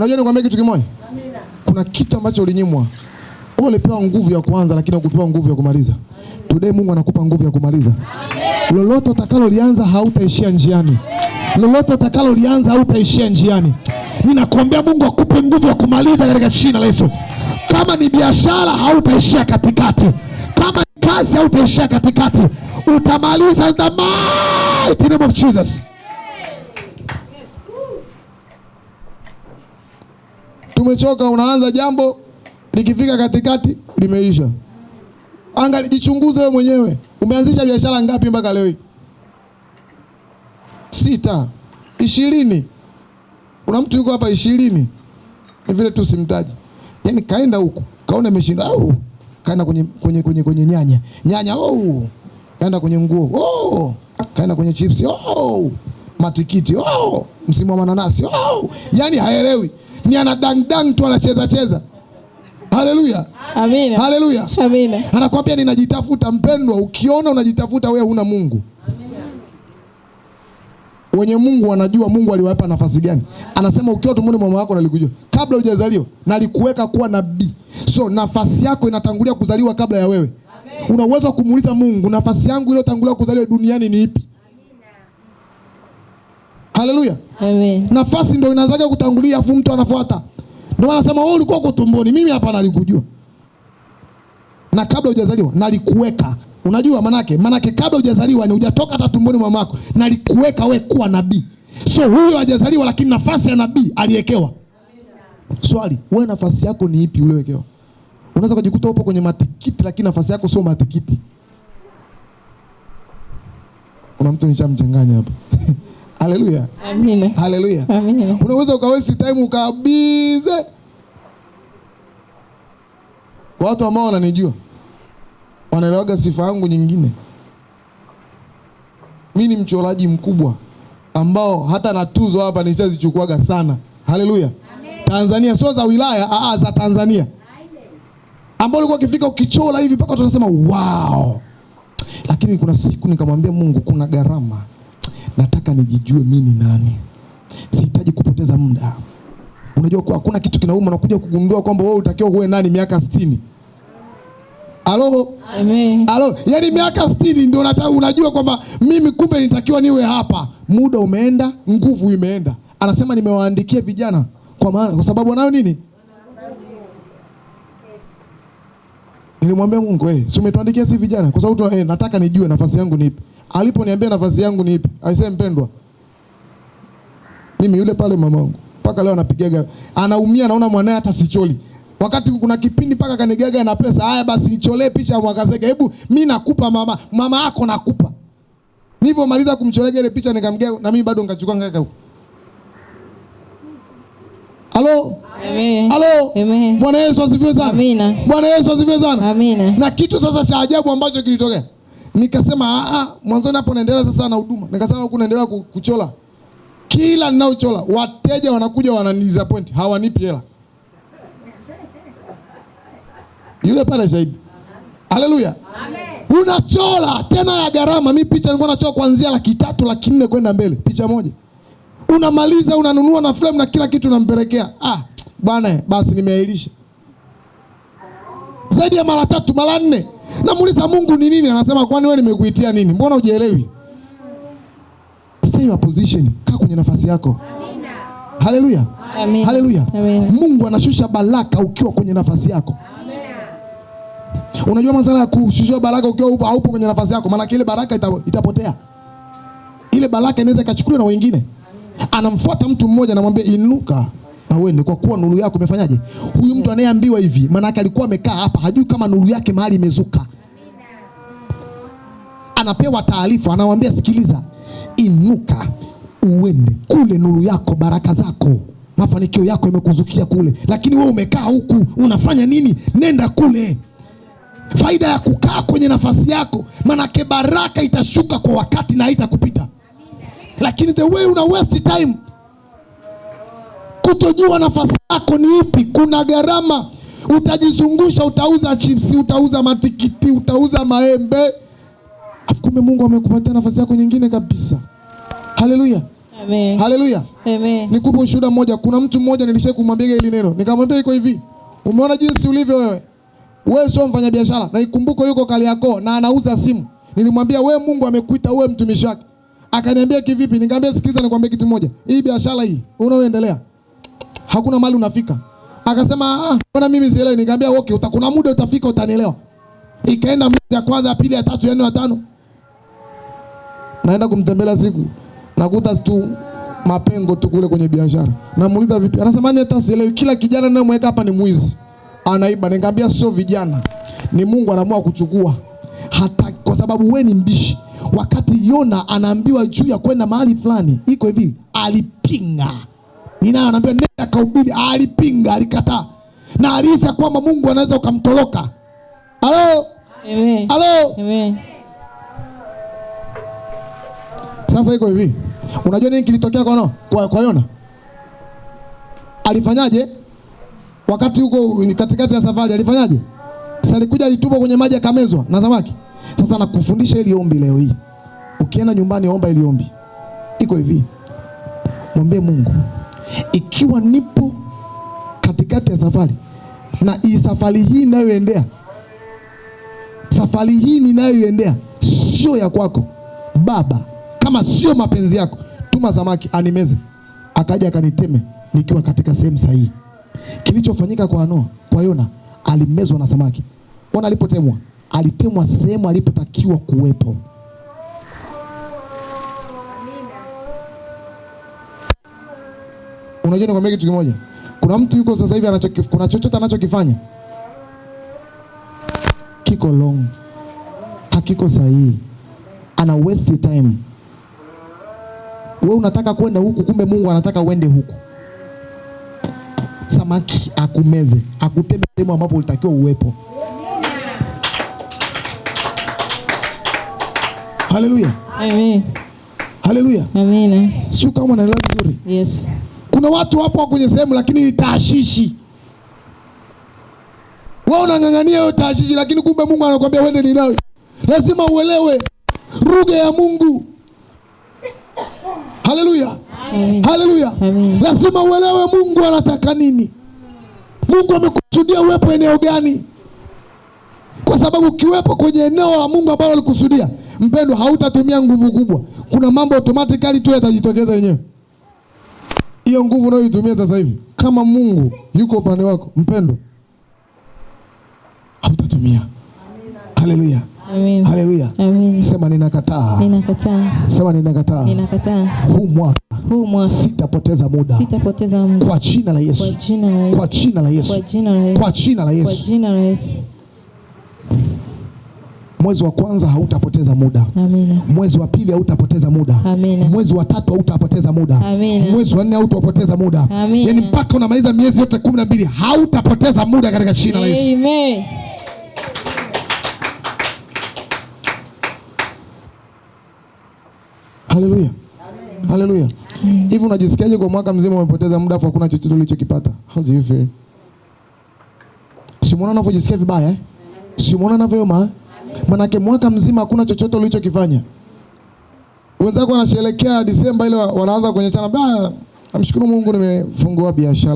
Unajua nikwambia kitu kimoja? Amina. Kuna kitu ambacho ulinyimwa. Wewe ulipewa nguvu ya kuanza lakini hukupewa nguvu ya kumaliza. Today Mungu anakupa nguvu ya kumaliza. Amen. Lolote utakalolianza hautaishia njiani. Lolote utakalolianza hautaishia njiani. Ninakuombea Mungu akupe nguvu ya kumaliza katika jina la Yesu. Kama ni biashara hautaishia katikati. Kama ni kazi hautaishia katikati. Utamaliza in the mighty name of Jesus. Tumechoka, unaanza jambo likifika katikati limeisha. Angalia, jichunguze wewe mwenyewe. Umeanzisha biashara ngapi mpaka leo hii? 6, 20. Kuna mtu yuko hapa 20. Ni vile tu simtaji. Yaani kaenda huko, kaona imeshinda au kaenda kwenye nyanya kaenda kwenye nguo kaenda kwenye chips matikiti msimu wa mananasi yaani haelewi, ni ana dang tu anacheza. Haleluya. Amina. Haleluya. Amina. Anakuambia ninajitafuta. Mpendwa, ukiona unajitafuta wewe huna Mungu. Amina. Wenye Mungu wanajua Mungu aliwapa nafasi gani. Anasema ukiwa tumboni mwa mama yako nalikujua kabla hujazaliwa, nalikuweka kuwa nabii. So nafasi yako inatangulia kuzaliwa kabla ya wewe. Amen. Una uwezo kumuuliza Mungu, nafasi yangu iliyotangulia kuzaliwa duniani ni ipi? Haleluya. Amen. Nafasi ndio inaanza kutangulia afu mtu anafuata. Ndio anasema wewe ulikuwa uko tumboni, mimi hapa nalikujua. Na kabla hujazaliwa nalikuweka. Unajua manake kabla hujazaliwa ni hujatoka hata tumboni mwa mamako, nalikuweka wewe kuwa nabii. So huyo hajazaliwa lakini nafasi ya nabii aliyekewa. Swali, wewe nafasi yako ni ipi uliyowekewa? Unaweza kujikuta upo kwenye matikiti lakini nafasi yako sio matikiti. Kuna mtu nishamchanganya hapa. Haleluya. Amina. Haleluya. Amina. Unaweza ukawesi time ukabize. Watu ambao wananijua wanaelewaga sifa yangu nyingine. Mimi ni mchoraji mkubwa ambao hata na tuzo hapa nishazichukuaga sana. Haleluya. Tanzania, sio za wilaya, za Tanzania. Ambao ulikuwa ukifika ukichora hivi mpaka tunasema wow. Lakini kuna siku nikamwambia Mungu, kuna gharama. Nataka nijijue mimi ni nani. Sihitaji kupoteza muda. Unajua kwa hakuna kitu kinauma na kuja kugundua kwamba wewe utakiwa uwe nani miaka 60. Alo? Amen. Alo, yaani miaka 60 ndio unajua kwamba mimi kumbe nitakiwa niwe hapa. Muda umeenda, nguvu imeenda. Anasema nimewaandikia vijana kwa sababu wanayo nini? Nilimwambia Mungu, si umetuandikia si vijana? Kwa sababu nataka nijue nafasi yangu ni ipi. Aliponiambia nafasi yangu ni ipi, aisee mpendwa, mimi yule pale mamangu mpaka leo anapigaga, anaumia, naona mwanae hata sicholi. Wakati kuna kipindi mpaka kanigaga na pesa, haya basi nicholee picha ya Mwakasege. Hebu mimi nakupa mama yako nakupa. Nilipomaliza kumcholea ile picha nikamgea na mimi bado nikachukua ngaka huko. Halo? Amen. Halo? Amen. Bwana Yesu asifiwe sana. Amina. Bwana Yesu asifiwe sana. Amina. Na kitu sasa cha ajabu ambacho kilitokea. Nikasema mwanzo hapo naendelea sasa na huduma. Nikasema huko naendelea kuchola. Kila ninaochola wateja wanakuja wananidisappoint, hawanipi hela. Yule pale shahidi. Haleluya. Amen. Unachola tena ya gharama. Mimi picha nilikuwa nachola kuanzia 300,000 400,000 kwenda mbele, picha moja. Unamaliza unanunua na frame na kila kitu unampelekea. Bwana basi nimeahirisha. Zaidi ya mara 3 mara 4. Namuuliza Mungu ni nini? Anasema kwani wewe nimekuitia nini? Mbona hujielewi? Stay your position. Kaa kwenye nafasi yako. Amina. Haleluya. Amen. Haleluya. Mungu anashusha baraka ukiwa kwenye nafasi yako. Amina. Unajua madhara ya kushusha baraka ukiwa haupo kwenye nafasi yako? Maana ile baraka itapotea. Ile baraka inaweza ikachukuliwa na wengine. Anamfuata mtu mmoja anamwambia inuka na uende kwa kuwa nuru yako imefanyaje? Huyu mtu anayeambiwa hivi maana yake alikuwa amekaa hapa, hajui kama nuru yake mahali imezuka. Anapewa taarifa, anamwambia sikiliza, inuka uende kule, nuru yako, baraka zako, mafanikio yako yamekuzukia kule. Lakini wewe umekaa huku unafanya nini? Nenda kule. Faida ya kukaa kwenye nafasi yako, maana yake baraka itashuka kwa wakati na haitakupita. Lakini the way una waste time kutojua nafasi yako ni ipi, kuna gharama. Utajizungusha, utauza chips, utauza matikiti, utauza maembe. Kumbe Mungu amekupatia nafasi yako nyingine kabisa. Haleluya. Amen. Haleluya. Amen. Nikupe ushuhuda mmoja. Kuna mtu mmoja nilishakumwambia hili neno. Nikamwambia iko hivi. Umeona jinsi ulivyo wewe? Wewe sio mfanyabiashara. Na ikumbuko yuko Kariakoo na anauza simu. Nilimwambia wewe Mungu amekuita uwe mtumishi wake. Akaniambia kivipi? Nikamwambia sikiliza nikwambie kitu moja. Hii biashara hii unaoendelea hakuna mahali unafika. Akasema bwana mimi sielewi. Nikamwambia okay, kuna muda utafika utanielewa. Ikaenda mwezi ya kwanza, ya pili, ya tatu, ya nne, ya tano. Naenda kumtembelea siku. Nakuta tu mapengo tu kule kwenye biashara. Namuuliza vipi? Anasema ni hata sielewi. Kila kijana ninayemweka hapa ni mwizi. Anaiba. Nikamwambia sio vijana. Ni Mungu anaamua kuchukua. Hata kwa sababu wewe ni mbishi. Wakati Yona anaambiwa juu ya kwenda mahali fulani, iko hivi, alipinga. Nina anaambia nenda kahubiri, alipinga, alikataa. Na alihisi kwamba Mungu anaweza kumtoroka. Halo? Amen. Halo? Amen. Sasa iko hivi. Unajua nini kilitokea kwa Yona? Alifanyaje? Wakati huko katikati ya safari alifanyaje? Sasa alikuja alitupwa kwenye maji akamezwa na samaki. Sasa nakufundisha ili ombi leo hii. Ukienda nyumbani omba ili ombi. Iko hivi. Mwambie Mungu, ikiwa nipo katikati ya safari na hii safari hii ninayoendea, safari hii ninayoendea sio ya kwako Baba, kama sio mapenzi yako, tuma samaki animeze akaja akaniteme nikiwa katika sehemu sahihi. Kilichofanyika kwa Yona, alimezwa na samaki. Ona alipotemwa, alitemwa sehemu alipotakiwa kuwepo. Unajua nikwambia kitu kimoja. Kuna mtu yuko sasa hivi kuna chochote anachokifanya kiko long, hakiko sahihi, ana waste time. Wewe unataka kwenda huku, kumbe Mungu anataka uende huku. Samaki akumeze, akuteme sehemu ambapo ulitakiwa uwepo. Haleluya. Amen. Haleluya. Amen. Sio kama unaelewa vizuri? Yes. Kuna watu hapo kwenye sehemu lakini ni taashishi. Wewe unang'ang'ania hiyo taashishi lakini kumbe Mungu anakuambia wende ni nawe. Lazima uelewe lugha ya Mungu. Haleluya. Haleluya. Lazima uelewe Mungu anataka nini. Mungu amekusudia uwepo eneo gani? Kwa sababu ukiwepo kwenye eneo la Mungu ambalo alikusudia, mpendwa, hautatumia nguvu kubwa. Kuna mambo automatically tu yatajitokeza yenyewe. Hiyo nguvu unayoitumia sasa hivi, kama Mungu yuko upande wako, mpendwa, hautatumia. Haleluya. Amen. Haleluya. Amen. Sema ninakataa. Ninakataa. Sema ninakataa. Ninakataa. Huu mwaka sitapoteza muda. Sitapoteza muda. Kwa jina la Yesu. Kwa jina la Yesu. Kwa jina la Yesu. Kwa jina la Yesu. Kwa jina la Yesu. Kwa jina la Yesu. Mwezi wa kwanza hautapoteza muda. Amina. Mwezi wa pili hautapoteza muda. Amina. Mwezi wa tatu hautapoteza muda. Amina. Mwezi wa nne hautapoteza muda. Amina. Yaani mpaka unamaliza miezi yote 12 hautapoteza muda katika jina la Yesu. Amen. Haleluya. Haleluya. Hivi unajisikiaje kwa mwaka mzima umepoteza muda afu hakuna chochote ulichokipata? How do you feel? Si umeona unavyojisikia vibaya eh? Si umeona unavyooma? Manake mwaka mzima hakuna chochote ulichokifanya. Wenzako wanasherehekea Disemba ile wanaanza kwenye chana, namshukuru Mungu nimefungua biashara.